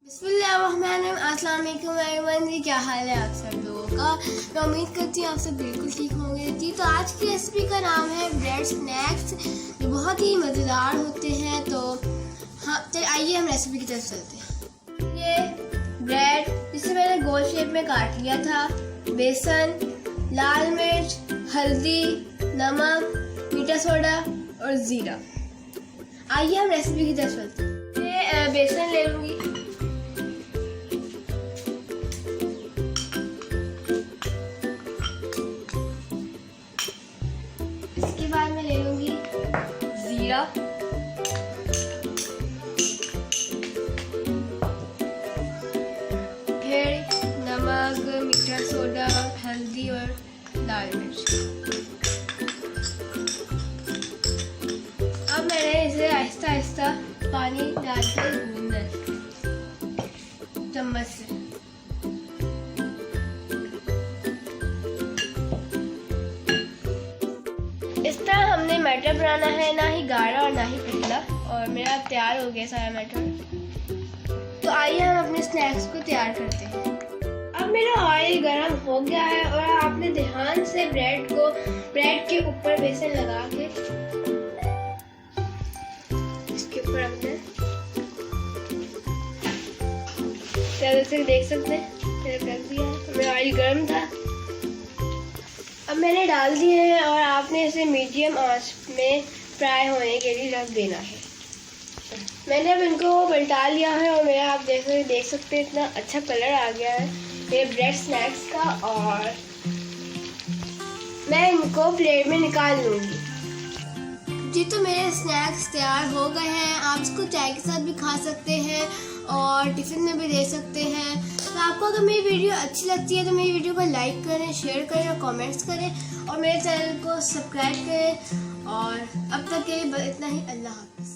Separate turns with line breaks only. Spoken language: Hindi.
अस्सलाम वालेकुम एवरीवन जी, क्या हाल है आप सब लोगों का। मैं उम्मीद करती हूँ आप सब बिल्कुल ठीक होंगे जी। तो आज की रेसिपी का नाम है ब्रेड स्नैक्स, जो बहुत ही मज़ेदार होते हैं। तो हाँ चलिए आइए हम रेसिपी की तरफ चलते हैं। ये ब्रेड जिसे मैंने गोल शेप में काट लिया था, बेसन, लाल मिर्च, हल्दी, नमक, मीठा सोडा और ज़ीरा। आइए हम रेसिपी की तरफ चलते हैं। मैं बेसन ले लूँगी, इसके बाद मैं ले लूँगी ज़ीरा, फिर नमक, मीठा सोडा, हल्दी और लाल मिर्च। अब मैंने इसे आहिस्ता आहिस्ता पानी डालकर भूनना है चम्मच से। इस तरह हमने मटर बनाना है, ना ही गाढ़ा और ना ही पतला। और मेरा तैयार हो गया सारा मटर। तो आइए हम अपने स्नैक्स को तैयार करते हैं। अब मेरा ऑयल गरम हो गया है और आपने ध्यान से ब्रेड के ऊपर बेसन लगा के इसके ऊपर रखना है। जैसे देख सकते हैं मैंने रख दिया है, मेरा ऑयल गर्म था। अब मैंने डाल दिए हैं और आपने इसे मीडियम आंच में फ्राई होने के लिए रख देना है। मैंने अब इनको पलटा लिया है और मेरा आप देख सकते हैं इतना अच्छा कलर आ गया है ये ब्रेड स्नैक्स का। और मैं इनको प्लेट में निकाल लूँगी जी। तो मेरे स्नैक्स तैयार हो गए हैं। आप इसको चाय के साथ भी खा सकते हैं और टिफ़िन में भी दे सकते हैं। तो आपको अगर मेरी वीडियो अच्छी लगती है तो मेरी वीडियो को लाइक करें, शेयर करें और कमेंट्स करें और मेरे चैनल को सब्सक्राइब करें। और अब तक के लिए इतना ही। अल्लाह हाफ़िज़।